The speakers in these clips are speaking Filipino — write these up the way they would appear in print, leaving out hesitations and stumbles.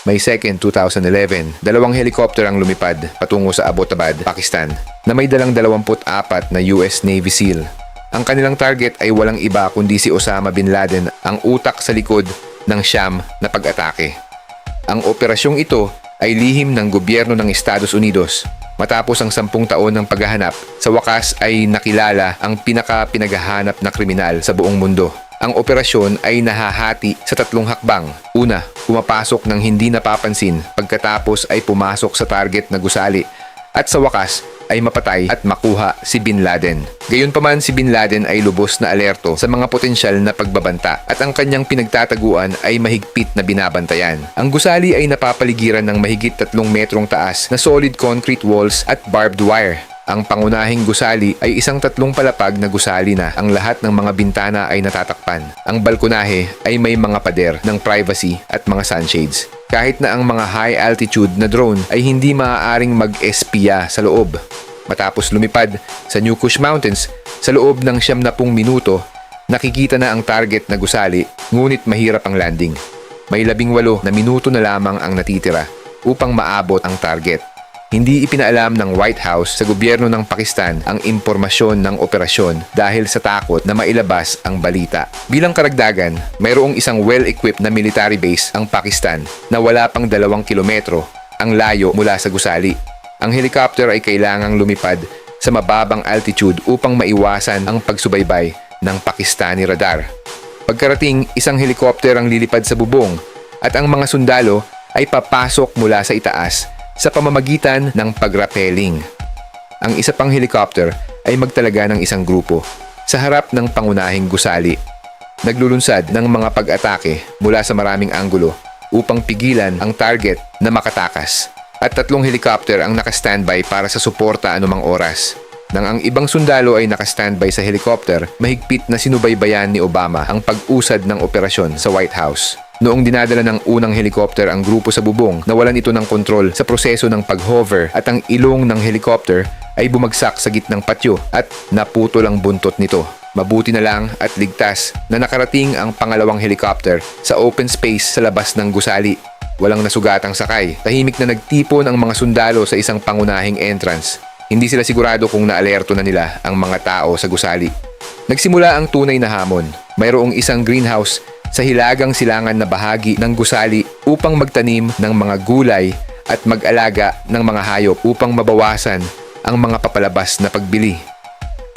May 2nd, 2011, dalawang helicopter ang lumipad patungo sa Abbottabad, Pakistan, na may dalang 24 na US Navy SEAL. Ang kanilang target ay walang iba kundi si Osama Bin Laden, ang utak sa likod ng Sham na pag-atake. Ang operasyong ito ay lihim ng gobyerno ng Estados Unidos. Matapos ang 10 taon ng paghahanap, sa wakas ay nakilala ang pinaghahanap na kriminal sa buong mundo. Ang operasyon ay nahahati sa 3 hakbang. Una, pumapasok ng hindi napapansin, pagkatapos ay pumasok sa target na gusali, at sa wakas ay mapatay at makuha si Bin Laden. Gayunpaman, si Bin Laden ay lubos na alerto sa mga potensyal na pagbabanta at ang kanyang pinagtataguan ay mahigpit na binabantayan. Ang gusali ay napapaligiran ng mahigit 3 metrong taas na solid concrete walls at barbed wire. Ang pangunahing gusali ay isang 3 palapag na gusali na ang lahat ng mga bintana ay natatakpan. Ang balkonahe ay may mga pader ng privacy at mga sunshades. Kahit na ang mga high altitude na drone ay hindi maaaring mag-espiya sa loob. Matapos lumipad sa New Kush Mountains, sa loob ng 70 minuto, nakikita na ang target na gusali, ngunit mahirap ang landing. May 18 na minuto na lamang ang natitira upang maabot ang target. Hindi ipinaalam ng White House sa gobyerno ng Pakistan ang impormasyon ng operasyon dahil sa takot na mailabas ang balita. Bilang karagdagan, mayroong isang well-equipped na military base ang Pakistan na wala pang 2 kilometro ang layo mula sa gusali. Ang helicopter ay kailangang lumipad sa mababang altitude upang maiwasan ang pagsubaybay ng Pakistani radar. Pagkarating, isang helicopter ang lilipad sa bubong at ang mga sundalo ay papasok mula sa itaas sa pamamagitan ng pag-rappelling. Ang isa pang helicopter ay magtalaga ng isang grupo sa harap ng pangunahing gusali. Naglulunsad ng mga pag-atake mula sa maraming anggulo upang pigilan ang target na makatakas. At 3 helicopter ang naka-standby para sa suporta anumang oras. Nang ang ibang sundalo ay naka-standby sa helicopter, mahigpit na sinubaybayan ni Obama ang pag-usad ng operasyon sa White House. Noong dinadala ng unang helicopter ang grupo sa bubong, nawalan ito ng kontrol sa proseso ng pag-hover at ang ilong ng helicopter ay bumagsak sa gitnang patio at naputol ang buntot nito. Mabuti na lang at ligtas na nakarating ang pangalawang helicopter sa open space sa labas ng gusali. Walang nasugatang sakay. Tahimik na nagtipon ang mga sundalo sa isang pangunahing entrance. Hindi sila sigurado kung naalerto na nila ang mga tao sa gusali. Nagsimula ang tunay na hamon. Mayroong isang greenhouse sa hilagang silangan na bahagi ng gusali upang magtanim ng mga gulay at mag-alaga ng mga hayop upang mabawasan ang mga papalabas na pagbili.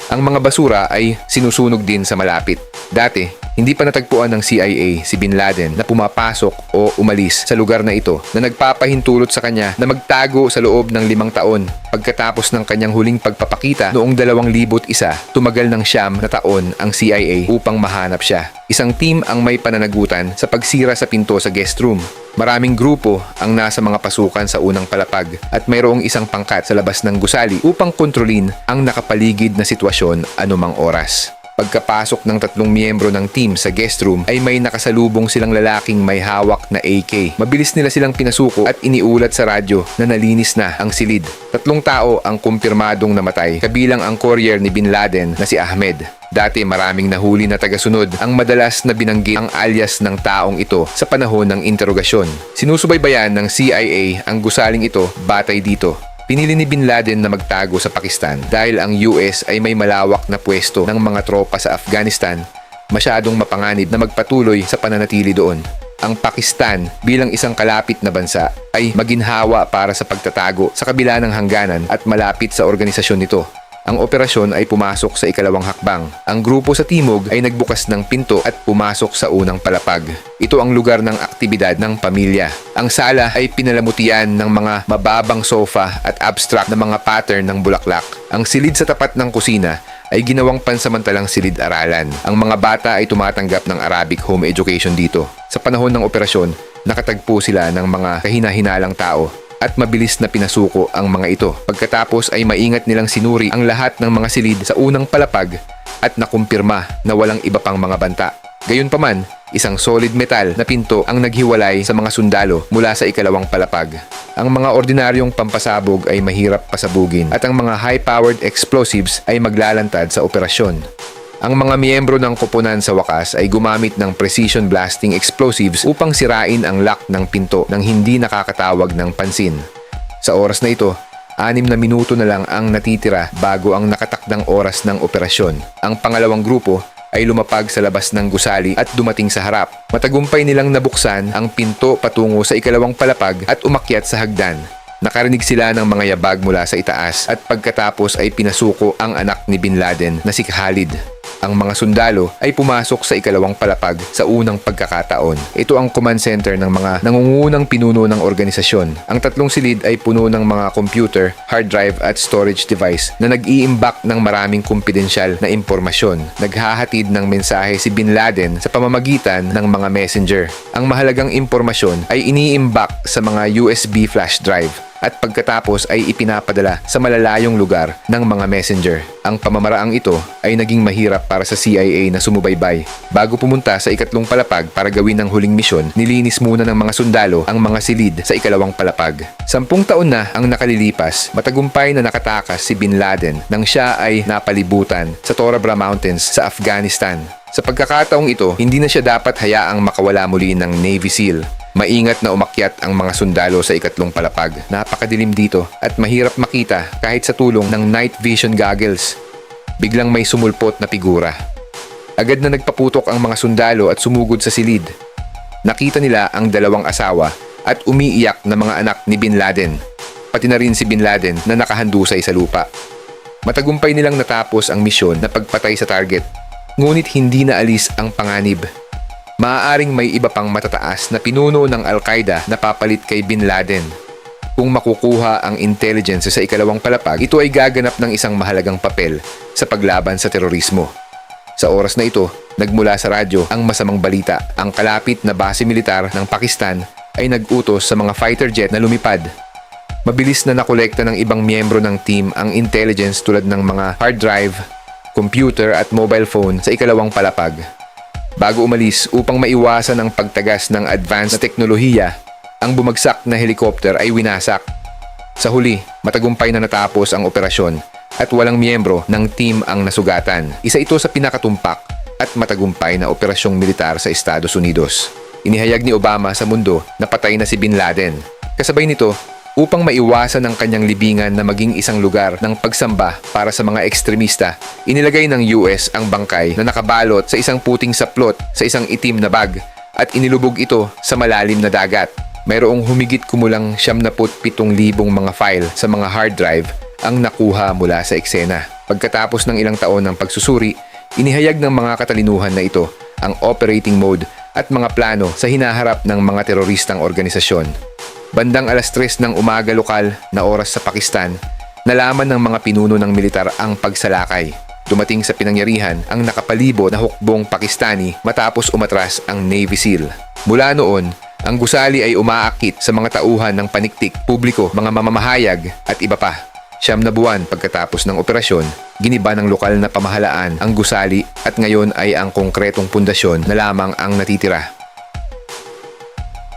Ang mga basura ay sinusunog din sa malapit. Dati, hindi pa natagpuan ng CIA si Bin Laden na pumapasok o umalis sa lugar na ito na nagpapahintulot sa kanya na magtago sa loob ng 5 taon. Pagkatapos ng kanyang huling pagpapakita noong 2001, tumagal ng 9 na taon ang CIA upang mahanap siya. Isang team ang may pananagutan sa pagsira sa pinto sa guest room. Maraming grupo ang nasa mga pasukan sa unang palapag at mayroong isang pangkat sa labas ng gusali upang kontrolin ang nakapaligid na sitwasyon anumang oras. Pagkapasok ng 3 miyembro ng team sa guest room ay may nakasalubong silang lalaking may hawak na AK. Mabilis nila silang pinasuko at iniulat sa radyo na nalinis na ang silid. 3 tao ang kumpirmadong namatay, kabilang ang courier ni Bin Laden na si Ahmed. Dati maraming nahuli na tagasunod ang madalas na binanggit ang alias ng taong ito sa panahon ng interogasyon. Sinusubaybayan ng CIA ang gusaling ito batay dito. Pinili ni Bin Laden na magtago sa Pakistan dahil ang US ay may malawak na pwesto ng mga tropa sa Afghanistan, masyadong mapanganib na magpatuloy sa pananatili doon. Ang Pakistan bilang isang kalapit na bansa ay maginhawa para sa pagtatago sa kabila ng hangganan at malapit sa organisasyon nito. Ang operasyon ay pumasok sa ikalawang hakbang. Ang grupo sa timog ay nagbukas ng pinto at pumasok sa unang palapag. Ito ang lugar ng aktibidad ng pamilya. Ang sala ay pinalamutian ng mga mababang sofa at abstract na mga pattern ng bulaklak. Ang silid sa tapat ng kusina ay ginawang pansamantalang silid-aralan. Ang mga bata ay tumatanggap ng Arabic home education dito. Sa panahon ng operasyon, nakatagpo sila ng mga kahina-hinalang tao at mabilis na pinasuko ang mga ito. Pagkatapos ay maingat nilang sinuri ang lahat ng mga silid sa unang palapag at nakumpirma na walang iba pang mga banta. Gayunpaman, isang solid metal na pinto ang naghiwalay sa mga sundalo mula sa ikalawang palapag. Ang mga ordinaryong pampasabog ay mahirap pasabugin at ang mga high-powered explosives ay maglalantad sa operasyon. Ang mga miyembro ng koponan sa wakas ay gumamit ng precision blasting explosives upang sirain ang lock ng pinto nang hindi nakakatawag ng pansin. Sa oras na ito, 6 na minuto na lang ang natitira bago ang nakatakdang oras ng operasyon. Ang pangalawang grupo ay lumapag sa labas ng gusali at dumating sa harap. Matagumpay nilang nabuksan ang pinto patungo sa ikalawang palapag at umakyat sa hagdan. Nakarinig sila ng mga yabag mula sa itaas at pagkatapos ay pinasuko ang anak ni Bin Laden na si Khalid. Ang mga sundalo ay pumasok sa ikalawang palapag sa unang pagkakataon. Ito ang command center ng mga nangungunang pinuno ng organisasyon. Ang 3 silid ay puno ng mga computer, hard drive at storage device na nag-iimbak ng maraming kumpidensyal na impormasyon. Naghahatid ng mensahe si Bin Laden sa pamamagitan ng mga messenger. Ang mahalagang impormasyon ay iniimbak sa mga USB flash drive at pagkatapos ay ipinapadala sa malalayong lugar ng mga messenger. Ang pamamaraang ito ay naging mahirap para sa CIA na sumubaybay. Bago pumunta sa ikatlong palapag para gawin ang huling misyon, nilinis muna ng mga sundalo ang mga silid sa ikalawang palapag. 10 taon na ang nakalilipas, matagumpay na nakatakas si Bin Laden nang siya ay napalibutan sa Tora Bora Mountains sa Afghanistan. Sa pagkakataong ito, hindi na siya dapat hayaang makawala muli ng Navy SEAL. Maingat na umakyat ang mga sundalo sa ikatlong palapag. Napakadilim dito at mahirap makita kahit sa tulong ng night vision goggles. Biglang may sumulpot na figura. Agad na nagpaputok ang mga sundalo at sumugod sa silid. Nakita nila ang 2 asawa at umiiyak na mga anak ni Bin Laden. Pati na rin si Bin Laden na nakahandusay sa lupa. Matagumpay nilang natapos ang misyon na pagpatay sa target. Ngunit hindi na alis ang panganib. Maaaring may iba pang matataas na pinuno ng Al-Qaeda na papalit kay Bin Laden. Kung makukuha ang intelligence sa ikalawang palapag, ito ay gaganap ng isang mahalagang papel sa paglaban sa terorismo. Sa oras na ito, nagmula sa radyo ang masamang balita. Ang kalapit na base militar ng Pakistan ay nag-utos sa mga fighter jet na lumipad. Mabilis na nakolekta ng ibang miyembro ng team ang intelligence tulad ng mga hard drive, computer at mobile phone sa ikalawang palapag. Bago umalis upang maiwasan ang pagtagas ng advanced na teknolohiya, ang bumagsak na helicopter ay winasak. Sa huli, matagumpay na natapos ang operasyon at walang miyembro ng team ang nasugatan. Isa ito sa pinakatumpak at matagumpay na operasyong militar sa Estados Unidos. Inihayag ni Obama sa mundo na patay na si Bin Laden. Kasabay nito, upang maiwasan ang kanyang libingan na maging isang lugar ng pagsamba para sa mga ekstremista, inilagay ng US ang bangkay na nakabalot sa isang puting saplot sa isang itim na bag at inilubog ito sa malalim na dagat. Mayroong humigit kumulang 77,000 mga file sa mga hard drive ang nakuha mula sa eksena. Pagkatapos ng ilang taon ng pagsusuri, inihayag ng mga katalinuhan na ito ang operating mode at mga plano sa hinaharap ng mga teroristang organisasyon. Bandang 3:00 ng umaga lokal na oras sa Pakistan, nalaman ng mga pinuno ng militar ang pagsalakay. Dumating sa pinangyarihan ang nakapalibot na hukbong Pakistani matapos umatras ang Navy SEAL. Mula noon, ang gusali ay umaakit sa mga tauhan ng paniktik, publiko, mga mamamahayag at iba pa. 9 na buwan pagkatapos ng operasyon, giniba ng lokal na pamahalaan ang gusali at ngayon ay ang konkretong pundasyon na lamang ang natitira.